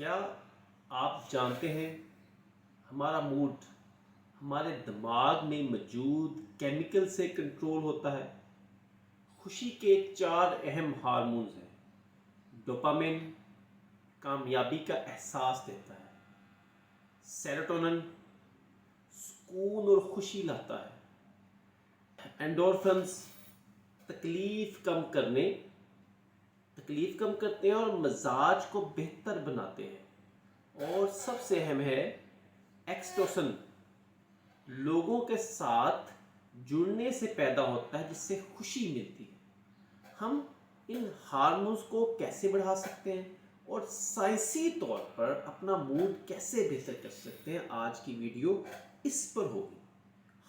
کیا آپ جانتے ہیں ہمارا موڈ ہمارے دماغ میں موجود کیمیکل سے کنٹرول ہوتا ہے؟ خوشی کے 4 اہم ہارمونز ہیں۔ ڈوپامن کامیابی کا احساس دیتا ہے، سیروٹونن سکون اور خوشی لاتا ہے، اینڈورفنس تکلیف کم کرتے ہیں اور مزاج کو بہتر بناتے ہیں، اور سب سے اہم ہے ایکسٹوسن، لوگوں کے ساتھ جڑنے سے پیدا ہوتا ہے جس سے خوشی ملتی ہے۔ ہم ان ہارمونز کو کیسے بڑھا سکتے ہیں اور سائنسی طور پر اپنا موڈ کیسے بہتر کر سکتے ہیں، آج کی ویڈیو اس پر ہوگی۔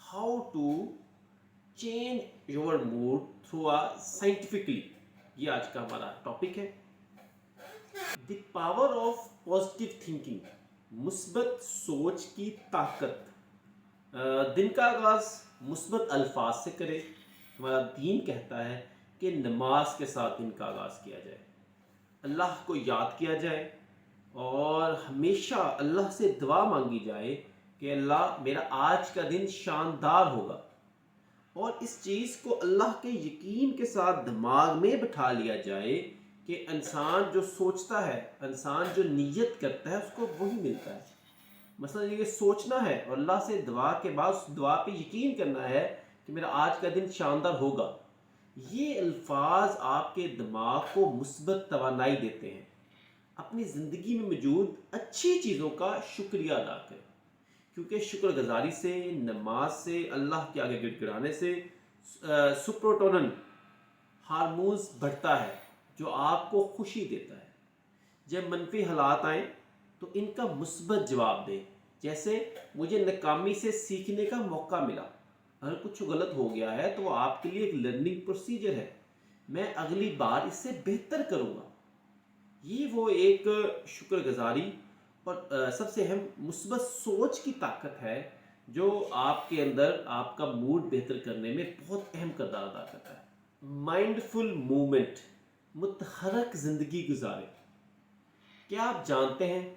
How to change your mood through scientifically, یہ آج کا ہمارا ٹاپک ہے۔ The power of positive thinking, مثبت سوچ کی طاقت۔ دن کا آغاز مثبت الفاظ سے کرے۔ ہمارا دین کہتا ہے کہ نماز کے ساتھ دن کا آغاز کیا جائے، اللہ کو یاد کیا جائے اور ہمیشہ اللہ سے دعا مانگی جائے کہ اللہ میرا آج کا دن شاندار ہوگا، اور اس چیز کو اللہ کے یقین کے ساتھ دماغ میں بٹھا لیا جائے کہ انسان جو سوچتا ہے، انسان جو نیت کرتا ہے، اس کو وہی ملتا ہے۔ مثلا یہ سوچنا ہے اور اللہ سے دعا کے بعد اس دعا پہ یقین کرنا ہے کہ میرا آج کا دن شاندار ہوگا۔ یہ الفاظ آپ کے دماغ کو مثبت توانائی دیتے ہیں۔ اپنی زندگی میں موجود اچھی چیزوں کا شکریہ ادا کریں، کیونکہ شکر گزاری سے، نماز سے، اللہ کے آگے گڑ گڑانے سے سپروٹونن ہارمونز بڑھتا ہے جو آپ کو خوشی دیتا ہے۔ جب منفی حالات آئیں تو ان کا مثبت جواب دیں، جیسے مجھے ناکامی سے سیکھنے کا موقع ملا، اگر کچھ غلط ہو گیا ہے تو وہ آپ کے لیے ایک لرننگ پروسیجر ہے، میں اگلی بار اس سے بہتر کروں گا۔ یہ وہ ایک شکر گزاری اور سب سے اہم مثبت سوچ کی طاقت ہے جو آپ کے اندر آپ کا موڈ بہتر کرنے میں بہت اہم کردار ادا کرتا ہے۔ مائنڈ فل موومنٹ، متحرک زندگی گزاریں۔ کیا آپ جانتے ہیں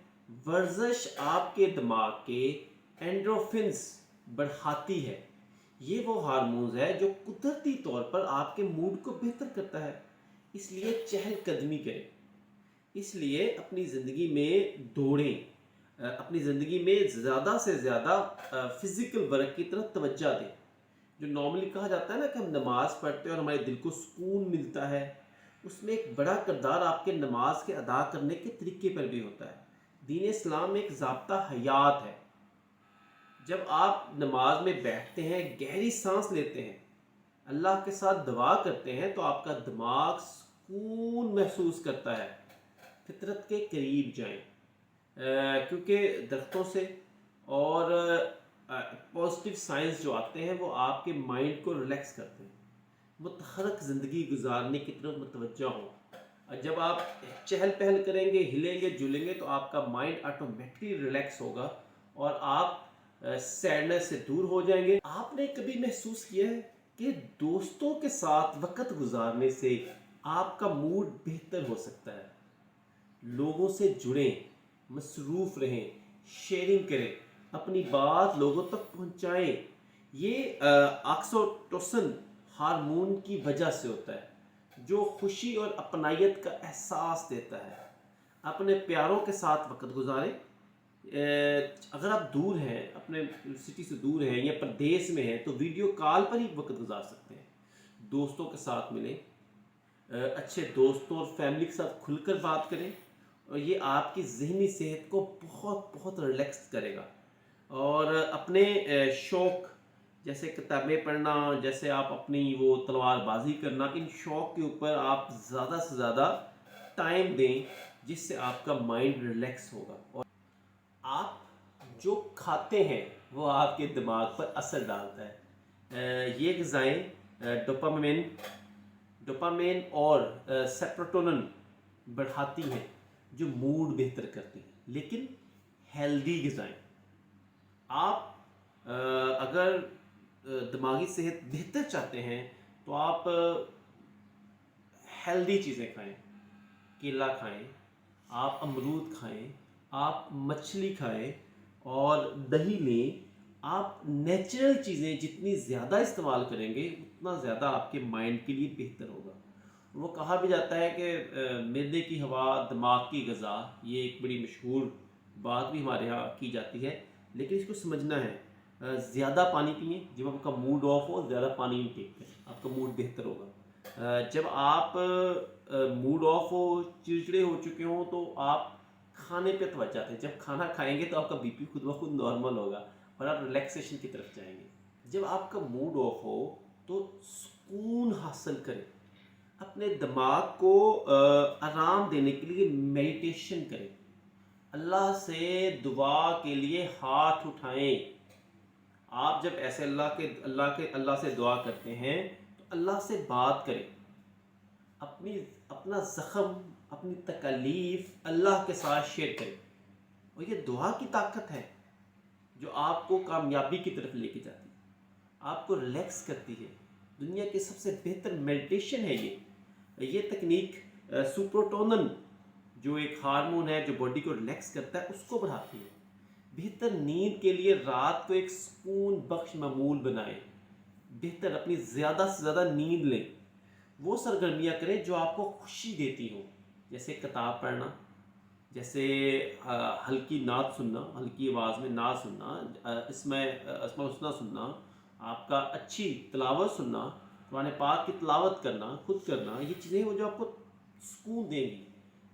ورزش آپ کے دماغ کے اینڈروفنس بڑھاتی ہے؟ یہ وہ ہارمونز ہے جو قدرتی طور پر آپ کے موڈ کو بہتر کرتا ہے، اس لیے چہل قدمی کریں، اس لیے اپنی زندگی میں دوڑیں، اپنی زندگی میں زیادہ سے زیادہ فزیکل ورک کی طرف توجہ دیں۔ جو نارملی کہا جاتا ہے نا کہ ہم نماز پڑھتے ہیں اور ہمارے دل کو سکون ملتا ہے، اس میں ایک بڑا کردار آپ کے نماز کے ادا کرنے کے طریقے پر بھی ہوتا ہے۔ دین اسلام ایک ضابطہ حیات ہے۔ جب آپ نماز میں بیٹھتے ہیں، گہری سانس لیتے ہیں، اللہ کے ساتھ دعا کرتے ہیں تو آپ کا دماغ سکون محسوس کرتا ہے، فطرت کے قریب جائیں، کیونکہ درختوں سے اور پازیٹیو سائنس جو آتے ہیں وہ آپ کے مائنڈ کو ریلیکس کرتے ہیں۔ متحرک زندگی گزارنے کی طرف متوجہ ہوں۔ جب آپ چہل پہل کریں گے، ہلیں گے، جلیں گے تو آپ کا مائنڈ آٹومیٹکلی ریلیکس ہوگا اور آپ سیڈنس سے دور ہو جائیں گے۔ آپ نے کبھی محسوس کیا ہے کہ دوستوں کے ساتھ وقت گزارنے سے آپ کا موڈ بہتر ہو سکتا ہے؟ لوگوں سے جڑیں، مصروف رہیں، شیئرنگ کریں، اپنی بات لوگوں تک پہنچائیں۔ یہ آکسیٹوسن ہارمون کی وجہ سے ہوتا ہے جو خوشی اور اپنائیت کا احساس دیتا ہے۔ اپنے پیاروں کے ساتھ وقت گزاریں۔ اگر آپ دور ہیں، اپنے سٹی سے دور ہیں یا پردیس میں ہیں تو ویڈیو کال پر ہی وقت گزار سکتے ہیں۔ دوستوں کے ساتھ ملیں، اچھے دوستوں اور فیملی کے ساتھ کھل کر بات کریں، اور یہ آپ کی ذہنی صحت کو بہت بہت ریلیکس کرے گا۔ اور اپنے شوق جیسے کتابیں پڑھنا، جیسے آپ اپنی وہ تلوار بازی کرنا، ان شوق کے اوپر آپ زیادہ سے زیادہ ٹائم دیں جس سے آپ کا مائنڈ ریلیکس ہوگا۔ اور آپ جو کھاتے ہیں وہ آپ کے دماغ پر اثر ڈالتا ہے۔ یہ غذائیں ڈوپامین اور سیروٹونن بڑھاتی ہیں جو موڈ بہتر کرتی ہیں، لیکن ہیلدی غذائیں۔ آپ اگر دماغی صحت بہتر چاہتے ہیں تو آپ ہیلدی چیزیں کھائیں، کیلا کھائیں، آپ امرود کھائیں، آپ مچھلی کھائیں اور دہی لیں، آپ نیچرل چیزیں جتنی زیادہ استعمال کریں گے اتنا زیادہ آپ کے مائنڈ کے لیے بہتر ہوگا۔ وہ کہا بھی جاتا ہے کہ معدے کی ہوا دماغ کی غذا، یہ ایک بڑی مشہور بات بھی ہمارے یہاں کی جاتی ہے، لیکن اس کو سمجھنا ہے۔ زیادہ پانی پئیں، جب آپ کا موڈ آف ہو زیادہ پانی انٹیک کریں، آپ کا موڈ بہتر ہوگا۔ جب آپ موڈ آف ہو، چڑچڑے ہو چکے ہوں، تو آپ کھانے پہ توجہ دیں۔ جب کھانا کھائیں گے تو آپ کا بی پی خود بخود نارمل ہوگا اور آپ ریلیکسیشن کی طرف جائیں گے۔ جب آپ کا موڈ آف ہو تو سکون حاصل کریں، اپنے دماغ کو آرام دینے کے لیے میڈیٹیشن کریں، اللہ سے دعا کے لیے ہاتھ اٹھائیں۔ آپ جب ایسے اللہ سے دعا کرتے ہیں تو اللہ سے بات کریں، اپنا زخم، اپنی تکلیف اللہ کے ساتھ شیئر کریں، اور یہ دعا کی طاقت ہے جو آپ کو کامیابی کی طرف لے کے جاتی ہے، آپ کو ریلیکس کرتی ہے۔ دنیا کی سب سے بہتر میڈیٹیشن ہے یہ تکنیک سپروٹونن جو ایک ہارمون ہے جو باڈی کو ریلیکس کرتا ہے، اس کو بڑھاتی ہے۔ بہتر نیند کے لیے رات کو ایک سکون بخش معمول بنائیں، بہتر اپنی زیادہ سے زیادہ نیند لیں، وہ سرگرمیاں کریں جو آپ کو خوشی دیتی ہوں، جیسے کتاب پڑھنا، جیسے ہلکی نعت سننا، ہلکی آواز میں نعت سننا، اسماء الحسنی سننا، آپ کا اچھی تلاوت سننا، قرآن پاک کی تلاوت کرنا، خود کرنا، یہ چیزیں وہ جو آپ کو سکون دیں گی۔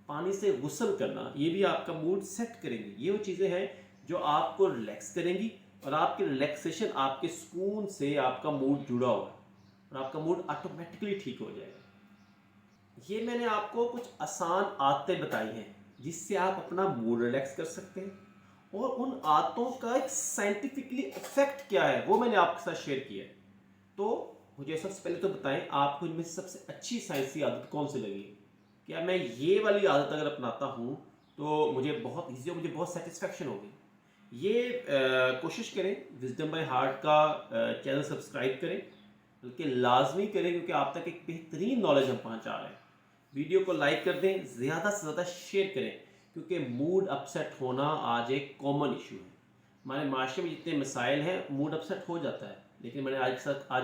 پانی سے غسل کرنا، یہ بھی آپ کا موڈ سیٹ کریں گی۔ یہ وہ چیزیں ہیں جو آپ کو ریلیکس کریں گی، اور آپ کی ریلیکسیشن، آپ کے سکون سے آپ کا موڈ جڑا ہوگا اور آپ کا موڈ آٹومیٹکلی ٹھیک ہو جائے گا۔ یہ میں نے آپ کو کچھ آسان عادتیں بتائی ہیں جس سے آپ اپنا موڈ ریلیکس کر سکتے ہیں، اور ان عادتوں کا ایک سائنٹیفکلی افیکٹ کیا ہے وہ میں نے آپ کے ساتھ شیئر کیا ہے۔ تو مجھے سب سے پہلے تو بتائیں آپ کو ان میں سے سب سے اچھی سائنسی عادت کون سی لگی؟ کیا میں یہ والی عادت اگر اپناتا ہوں تو مجھے بہت ایزی اور مجھے بہت سیٹسفیکشن ہوگی؟ یہ کوشش کریں، وزڈم بائی ہارٹ کا چینل سبسکرائب کریں، بلکہ لازمی کریں، کیونکہ آپ تک ایک بہترین نالج ہم پہنچا رہے ہیں۔ ویڈیو کو لائک کر دیں، زیادہ سے زیادہ شیئر کریں، کیونکہ موڈ اپسیٹ ہونا آج ایک کامن ایشو ہے۔ ہمارے معاشرے میں جتنے مسائل ہیں، موڈ اپسیٹ ہو جاتا ہے، لیکن میں نے آج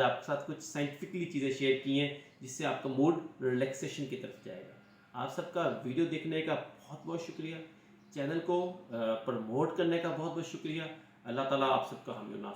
آپ کے ساتھ کچھ سائنٹیفکلی چیزیں شیئر کی ہیں جس سے آپ کا موڈ ریلیکسیشن کی طرف جائے گا۔ آپ سب کا ویڈیو دیکھنے کا بہت بہت شکریہ، چینل کو پروموٹ کرنے کا بہت بہت شکریہ۔ اللہ تعالیٰ آپ سب کا حامی و ناصر